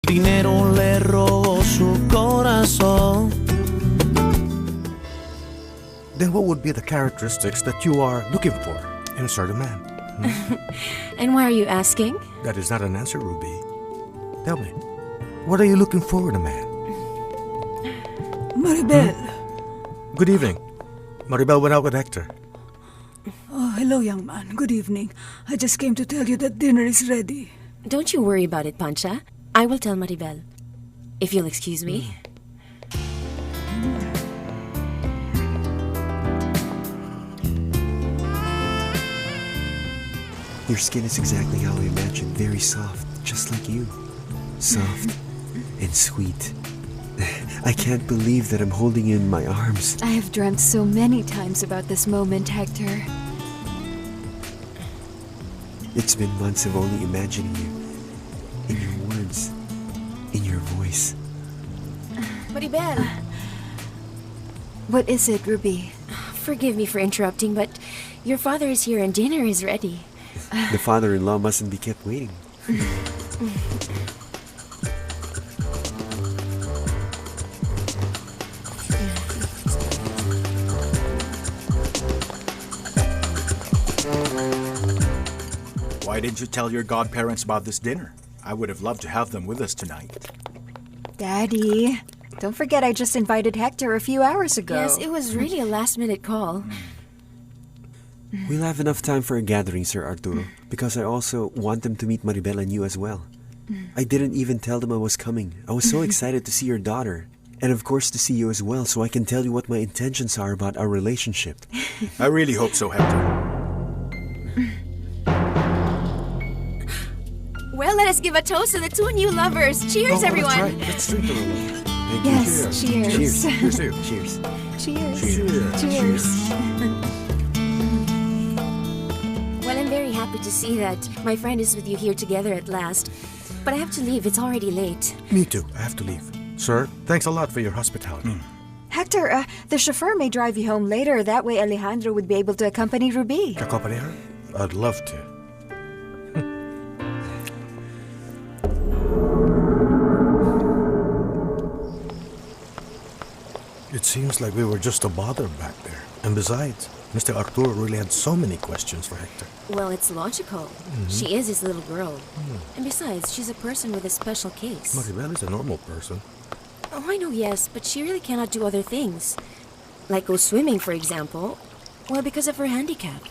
Dinero le robó su corazón. Then what would be the characteristics that you are looking for in a certain man? And why are you asking? That is not an answer, Ruby. Tell me, what are you looking for in a man? Maribel. Good evening. Maribel went out with Hector. Oh, hello, young man. Good evening. I just came to tell you that dinner is ready. Don't you worry about it, Pancha. I will tell Maribel. If you'll excuse me. Your skin is exactly how I imagined. Very soft, just like you. Soft and sweet. I can't believe that I'm holding you in my arms. I have dreamt so many times about this moment, Hector. It's been months of only imagining you. In your words. In your voice. Maribel! What is it, Ruby? Forgive me for interrupting, but your father is here and dinner is ready. The father-in-law mustn't be kept waiting. Why didn't you tell your godparents about this dinner? I would have loved to have them with us tonight. Daddy, don't forget I just invited Hector a few hours ago. Yes, it was really a last-minute call. We'll have enough time for a gathering, Sir Arturo, because I also want them to meet Maribel and you as well. I didn't even tell them I was coming. I was so excited to see your daughter. And of course to see you as well, so I can tell you what my intentions are about our relationship. I really hope so, Hector. Well, let us give a toast to the two new lovers. Cheers, everyone! That's right. Let's drink a little. Thank Yes, you. cheers. Cheers. Cheers. Cheers. Cheers. Cheers. Well, I'm very happy to see that my friend is with you here together at last. But I have to leave. It's already late. Me too. I have to leave. Sir, thanks a lot for your hospitality. Hector, the chauffeur may drive you home later. That way Alejandro would be able to accompany Ruby. Accompany her? I'd love to. It seems like we were just a bother back there. And besides, Mr. Arturo really had so many questions for Hector. Well, it's logical. She is his little girl. And besides, she's a person with a special case. Maribel is a normal person. Oh, I know, yes, but she really cannot do other things. Like go swimming, for example. Well, because of her handicap.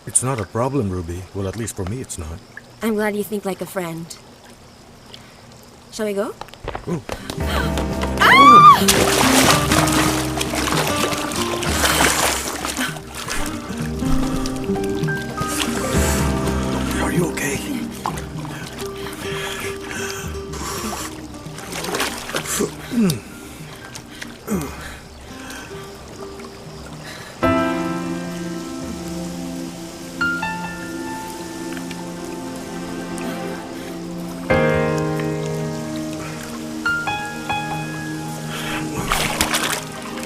It's not a problem, Ruby. Well, at least for me, it's not. I'm glad you think like a friend. Shall we go? Ooh. Are you okay?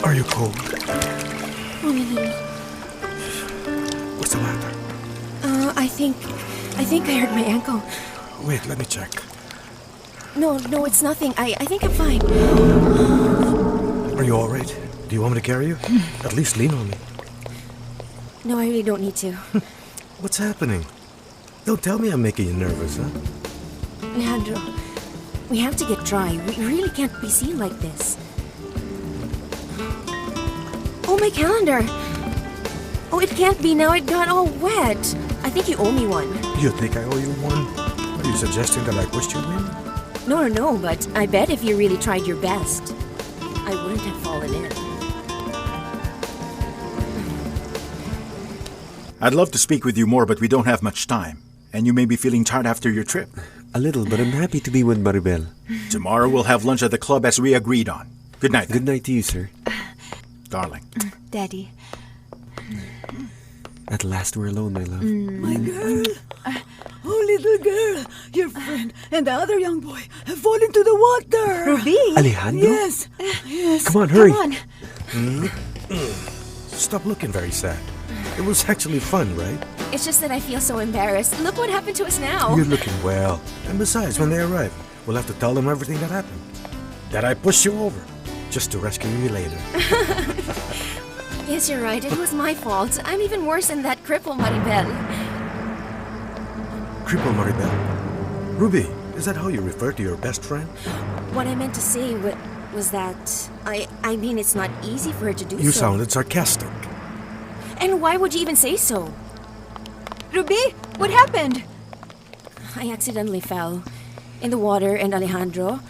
Are you cold? Only a little. What's the matter? I think I hurt my ankle. Wait, let me check. No, it's nothing. I think I'm fine. Are you all right? Do you want me to carry you? At least lean on me. No, I really don't need to. What's happening? Don't tell me I'm making you nervous, huh? Alejandro, we have to get dry. We really can't be seen like this. Oh, my calendar! Oh, it can't be now. It got all wet. I think you owe me one. You think I owe you one? Are you suggesting that I pushed you in? No, but I bet if you really tried your best, I wouldn't have fallen in. I'd love to speak with you more, but we don't have much time. And you may be feeling tired after your trip. A little, but I'm happy to be with Maribel. Tomorrow we'll have lunch at the club as we agreed on. Good night. Good night to you, sir. Darling. Daddy. At last we're alone, my love. My girl. Oh, little girl. Your friend and the other young boy have fallen into the water. Ruby? Alejandro? Yes. Yes. Come on, hurry. Come on. Stop looking very sad. It was actually fun, right? It's just that I feel so embarrassed. Look what happened to us now. You're looking well. And besides, when they arrive, We'll have to tell them everything that happened. That I pushed you over, just to rescue you later. Yes, you're right. It was my fault. I'm even worse than that cripple, Maribel. Cripple Maribel. Ruby, is that how you refer to your best friend? What I meant to say was that I mean, it's not easy for her to do so. You sounded sarcastic. And why would you even say so? Ruby, what happened? I accidentally fell in the water, and Alejandro,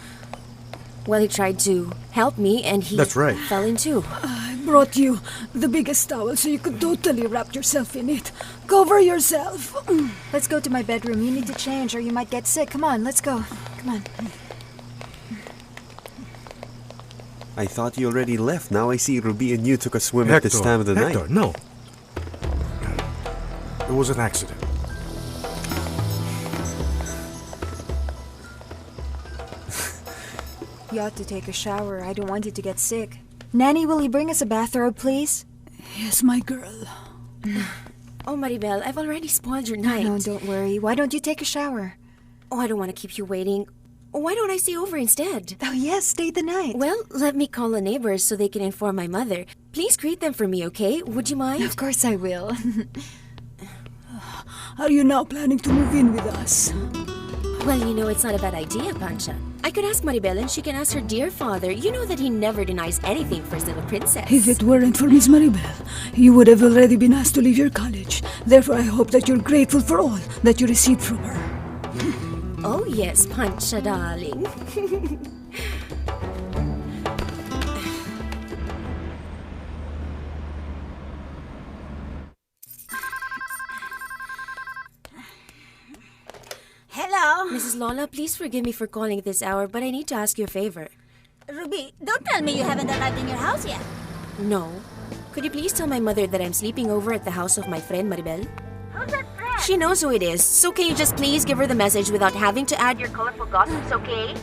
well, he tried to help me, and he That's right. fell in too. I brought you the biggest towel so you could totally wrap yourself in it. Cover yourself. Let's go to my bedroom. You need to change or you might get sick. Come on, let's go. Come on. I thought you already left. Now I see Ruby and you took a swim at this time of the Hector, night. no. It was an accident. You ought to take a shower. I don't want you to get sick. Nanny, will you bring us a bathrobe, please? Yes, my girl. Oh, Maribel, I've already spoiled your night. No, don't worry. Why don't you take a shower? Oh, I don't want to keep you waiting. Why don't I stay over instead? Oh, yes, stay the night. Well, let me call the neighbors so they can inform my mother. Please greet them for me, okay? Would you mind? Of course I will. Are you now planning to move in with us? Well, you know, it's not a bad idea, Pancha. I could ask Maribel and she can ask her dear father. You know that he never denies anything for his little princess. If it weren't for Miss Maribel, you would have already been asked to leave your college. Therefore, I hope that you're grateful for all that you received from her. Oh, yes, Pancha, darling. Hello? Mrs. Lola, please forgive me for calling at this hour, but I need to ask you a favor. Ruby, don't tell me you haven't arrived in your house yet. No. Could you please tell my mother that I'm sleeping over at the house of my friend Maribel? Who's that friend? She knows who it is, so can you just please give her the message without having to add your colorful gossips, okay?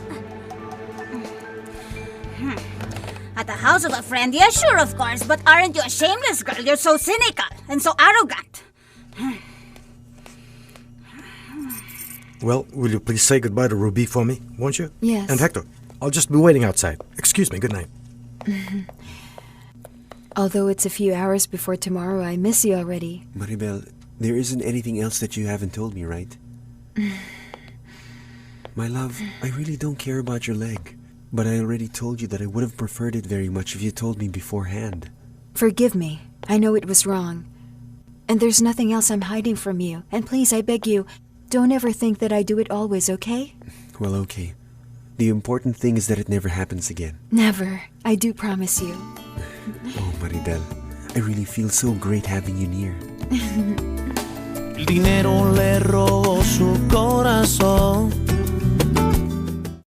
At the house of a friend? Yeah, sure, of course. But aren't you a shameless girl? You're so cynical and so arrogant. Well, will you please say goodbye to Ruby for me, won't you? Yes. And Hector, I'll just be waiting outside. Excuse me, good night. Although it's a few hours before tomorrow, I miss you already. Maribel, there isn't anything else that you haven't told me, right? My love, I really don't care about your leg. But I already told you that I would have preferred it very much if you told me beforehand. Forgive me. I know it was wrong. And there's nothing else I'm hiding from you. And please, I beg you, don't ever think that I do it always, okay? Well, okay. The important thing is that it never happens again. Never. I do promise you. Oh, Maribel, I really feel so great having you near. El dinero le robó